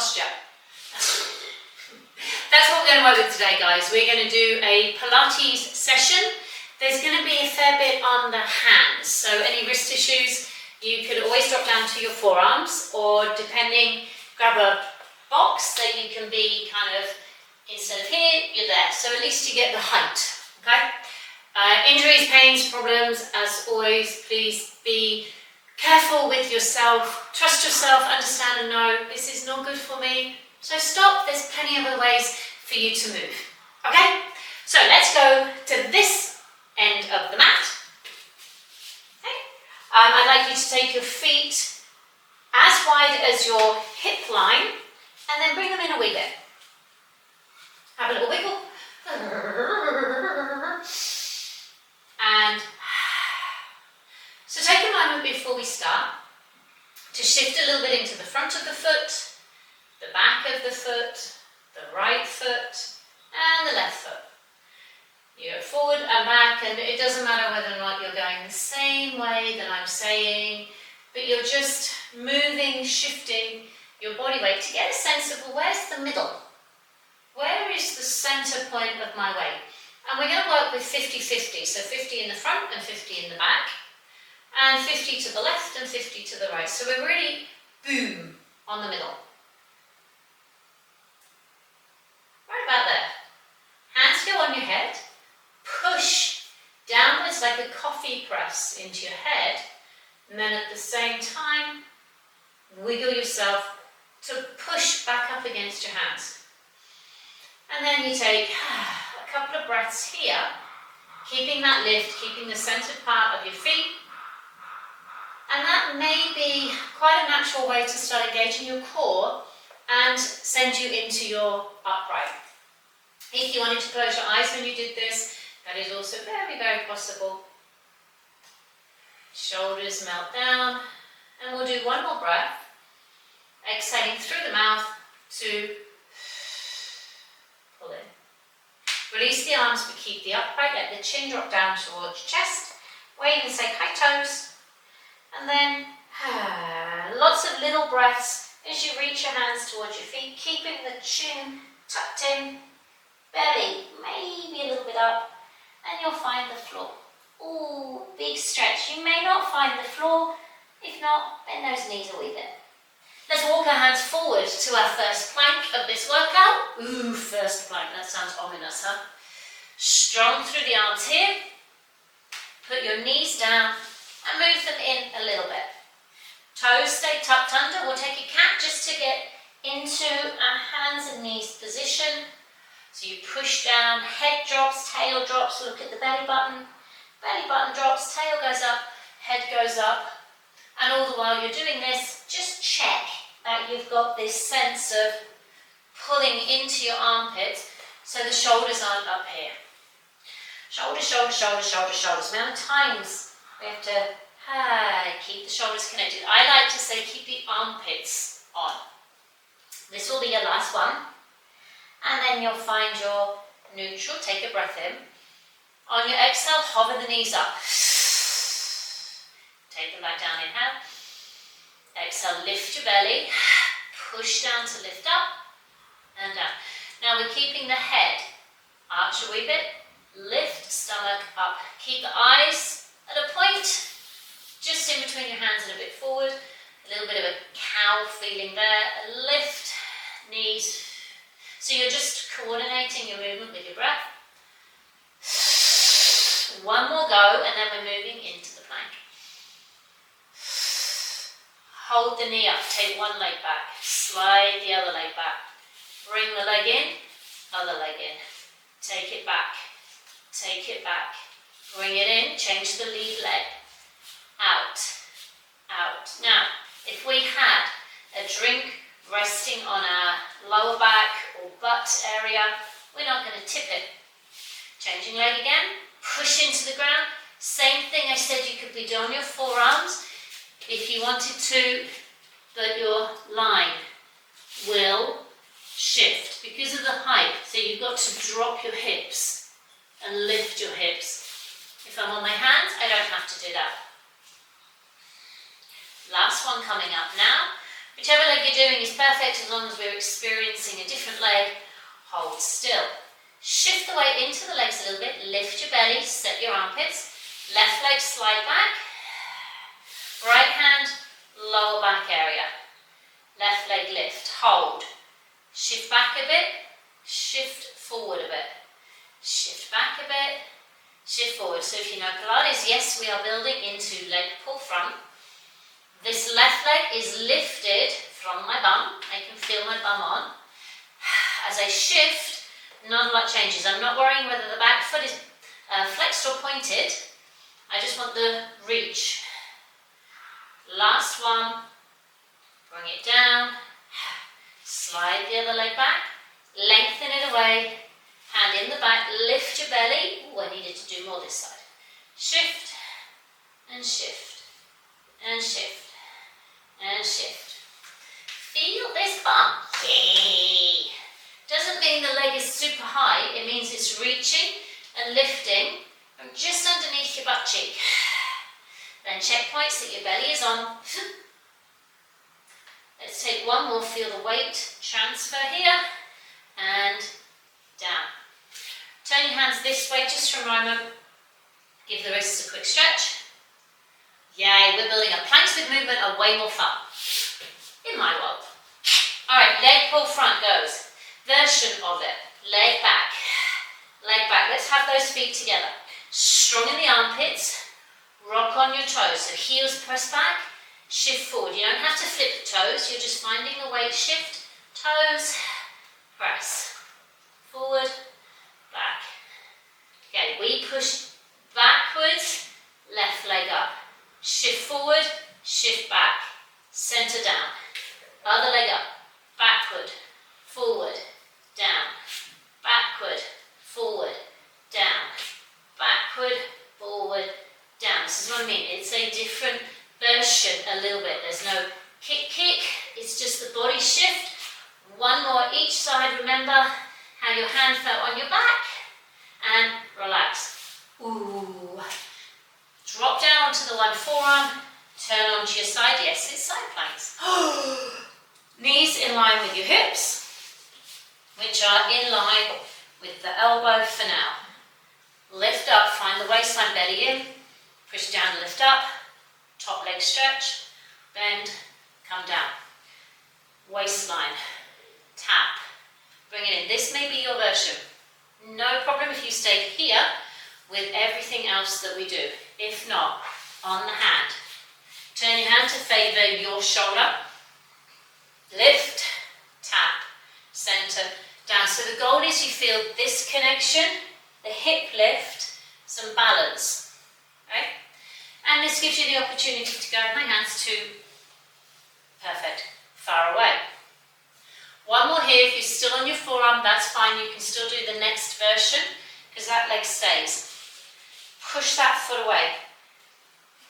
posture. That's what we're going to work with today, guys. We're going to do a Pilates session. There's going to be a fair bit on the hands, so any wrist issues, you could always drop down to your forearms, or depending, grab a box that you can be kind of, instead of here, you're there. So at least you get the height, okay? Injuries, pains, problems, as always, please be careful with yourself. Trust yourself, understand and know this is not good for me. So stop, there's plenty of other ways for you to move, okay? So let's go to this end of the mat. Okay. I'd like you to take your feet as wide as your hip line and then bring them in a wee bit. Have a little wiggle. And so take a moment before we start to shift a little bit into the front of the foot, the back of the foot, the right foot, and the left foot. You go forward and back, and it doesn't matter whether or not you're going the same way that I'm saying, but you're just moving, shifting your body weight to get a sense of, well, where's the middle? Where is the center point of my weight? And we're going to work with 50-50, so 50 in the front and 50 in the back, and 50 to the left and 50 to the right. So we're really, boom, on the middle. Right about there. Hands go on your head. Push downwards like a coffee press into your head, and then at the same time wiggle yourself to push back up against your hands. And then you take a couple of breaths here, keeping that lift, keeping the centered part of your feet. And that may be quite a natural way to start engaging your core and send you into your upright. If you wanted to close your eyes when you did this, that is also very, very possible. Shoulders melt down, and we'll do one more breath, exhaling through the mouth to pull in. Release the arms, but keep the upright, let the chin drop down towards chest, where you can say high toes, and then lots of little breaths as you reach your hands towards your feet, keeping the chin tucked in, belly maybe a little bit up, and you'll find the floor. Ooh, big stretch. You may not find the floor. If not, bend those knees a wee bit. Let's walk our hands forward to our first plank of this workout. Ooh, first plank. That sounds ominous, huh? Strong through the arms here. Put your knees down and move them in a little bit. Toes stay tucked under. We'll take a cat just to get into our hands and knees position. So you push down, head drops, tail drops, look at the belly button drops, tail goes up, head goes up, and all the while you're doing this, just check that you've got this sense of pulling into your armpits so the shoulders aren't up here. Shoulders, shoulders, shoulders, shoulders, shoulders. The amount of times we have to keep the shoulders connected. I like to say keep the armpits on. This will be your last one. And then you'll find your neutral, take a breath in. On your exhale, hover the knees up. Take them back down, inhale. Exhale, lift your belly. Push down to lift up and down. Now we're keeping the head arch a wee bit. Lift, stomach up. Keep the eyes at a point, just in between your hands and a bit forward. A little bit of a cow feeling there. A lift, knees. So you're just coordinating your movement with your breath. One more go, and then we're moving into the plank. Hold the knee up, take one leg back, slide the other leg back. Bring the leg in, other leg in. Take it back, bring it in, change the lead leg. Out, out. Now, if we had a drink resting on our lower back or butt area, we're not going to tip it. Changing leg again, push into the ground. Same thing I said you could be doing on your forearms. If you wanted to, that your line will shift because of the height. So you've got to drop your hips and lift your hips. If I'm on my hands, I don't have to do that. Last one coming up now. Whichever leg you're doing is perfect as long as we're experiencing a different leg. Hold still. Shift the weight into the legs a little bit, lift your belly, set your armpits. Left leg slide back. Right hand, lower back area. Left leg lift, hold. Shift back a bit, shift forward a bit. Shift back a bit, shift forward. So if you know Pilates, yes, we are building into leg pull front. This left leg is lifted from my bum. I can feel my bum on. As I shift, not a lot changes. I'm not worrying whether the back foot is flexed or pointed. I just want the reach. Last one. Bring it down. Slide the other leg back. Lengthen it away. Hand in the back. Lift your belly. Ooh, I needed to do more this side. Shift and shift and shift and shift. Feel this bump. Yay! Doesn't mean the leg is super high. It means it's reaching and lifting from just underneath your butt cheek. Then check points that your belly is on. Let's take one more. Feel the weight transfer here and down. Turn your hands this way just for a moment. Give the wrists a quick stretch. Yay, we're building up. Planks with movement are way more fun in my world. Alright, leg pull front goes. Version of it. Leg back. Leg back. Let's have those feet together. Strong in the armpits. Rock on your toes. So heels press back. Shift forward. You don't have to flip the toes. You're just finding the weight shift. Toes. Press. Forward. Back. Okay, we push backwards. Left leg up. Shift forward. Shift back. Center down. Other leg up. Backward. Forward. Down. Backward. Forward. Down. Backward. Forward. Down. This is what I mean. It's a different version a little bit. There's no kick. It's just the body shift. One more each side. Remember how your hand felt on your back. And relax. Ooh. Drop down onto the one forearm. Turn onto your side. Yes, it's side planks. Knees in line with your hips, which are in line with the elbow for now. Lift up, find the waistline, belly in. Push down, lift up. Top leg stretch. Bend, come down. Waistline, tap. Bring it in. This may be your version. No problem if you stay here with everything else that we do. If not, on the hand. Turn your hand to favour your shoulder. Lift, tap, center, down. So the goal is you feel this connection, the hip lift, some balance. Right? And this gives you the opportunity to go with my hands to, perfect, far away. One more here. If you're still on your forearm, that's fine. You can still do the next version because that leg stays. Push that foot away.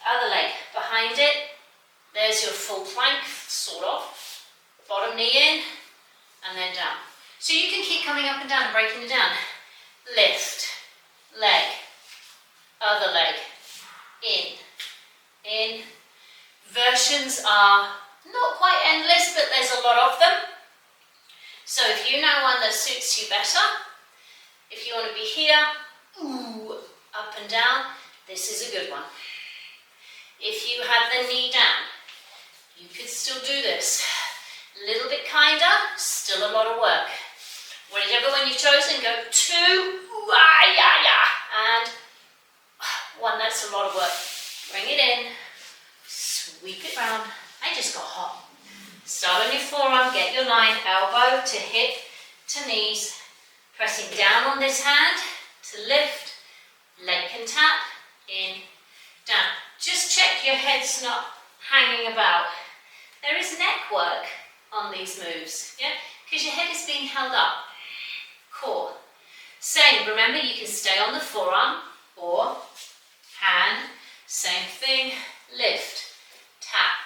Other leg behind it. There's your full plank, sort of. Bottom knee in and then down. So you can keep coming up and down, breaking it down. Lift, leg, other leg, in. Versions are not quite endless, but there's a lot of them. So if you know one that suits you better, if you want to be here, ooh, up and down, this is a good one. If you had the knee down, you could still do this. A little bit kinder, still a lot of work. Whichever one you've chosen, go 2, and one that's a lot of work. Bring it in, sweep it round. I just got hot. Start on your forearm, get your line, elbow to hip to knees, pressing down on this hand to lift, leg can tap, in, down. Just check your head's not hanging about. There is neck work on these moves, yeah? Because your head is being held up. Core. Same, remember you can stay on the forearm or hand, same thing, lift, tap.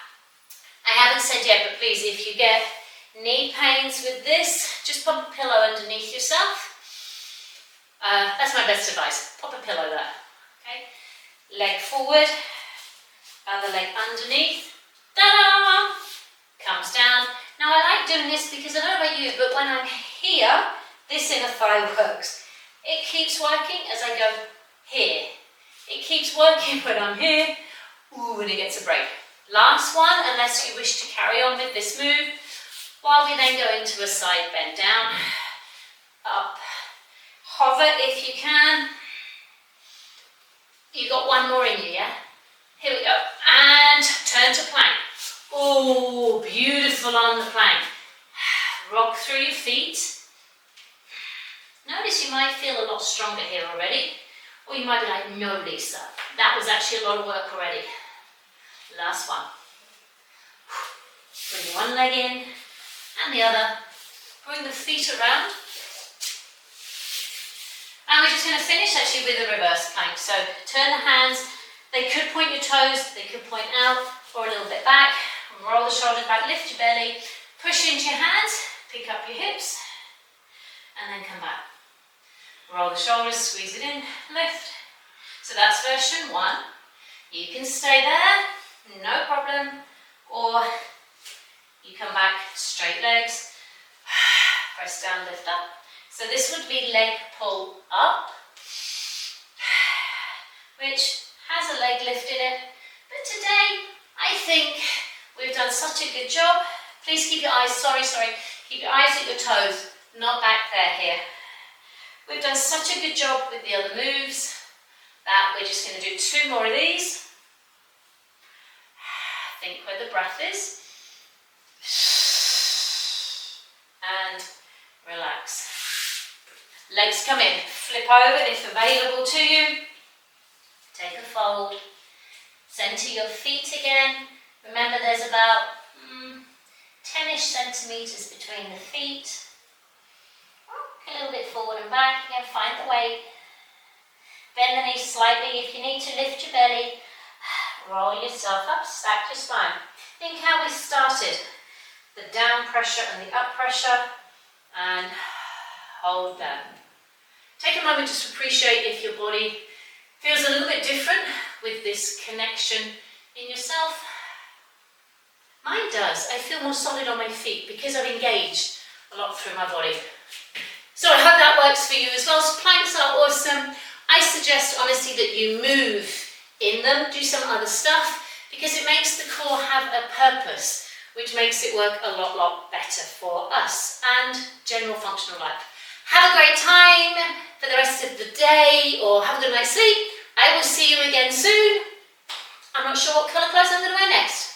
I haven't said yet, but please, if you get knee pains with this, just pop a pillow underneath yourself. That's my best advice. Pop a pillow there, okay? Leg forward, other leg underneath. Ta-da! comes down. Now I like doing this because I don't know about you, but when I'm here, this inner thigh works. It keeps working as I go here. It keeps working when I'm here. Ooh, and it gets a break. Last one, unless you wish to carry on with this move, while we then go into a side bend down, up, hover if you can. You got one more in you, yeah? Here we go, and turn to plank. Oh, beautiful on the plank. Rock through your feet. Notice you might feel a lot stronger here already, or you might be like, no, Lisa, that was actually a lot of work already. Last one. Bring one leg in and the other. Bring the feet around. And we're just going to finish actually with a reverse plank. So turn the hands. They could point your toes, they could point out or a little bit back. Roll the shoulders back, lift your belly, push into your hands, pick up your hips, and then come back. Roll the shoulders, squeeze it in, lift. So that's version 1. You can stay there, no problem, or you come back, straight legs, press down, lift up. So this would be leg pull up, which has a leg lift in it. But today, I think we've done such a good job. Please keep your eyes, keep your eyes at your toes, not back there here. We've done such a good job with the other moves that we're just going to do 2 more of these. Think where the breath is. And relax. Legs come in, flip over if available to you. Take a fold. Center your feet again. Remember there's about 10-ish centimeters between the feet. A little bit forward and back. Again, find the weight. Bend the knees slightly. If you need to, lift your belly. Roll yourself up, stack your spine. Think how we started. The down pressure and the up pressure. And hold down. Take a moment just to appreciate if your body feels a little bit different with this connection in yourself. Mine does. I feel more solid on my feet because I've engaged a lot through my body. So I hope that works for you as well. So planks are awesome. I suggest honestly that you move in them, do some other stuff, because it makes the core have a purpose, which makes it work a lot better for us and general functional life. Have a great time for the rest of the day, or have a good night's sleep. I will see you again soon. I'm not sure what colour clothes I'm going to wear next.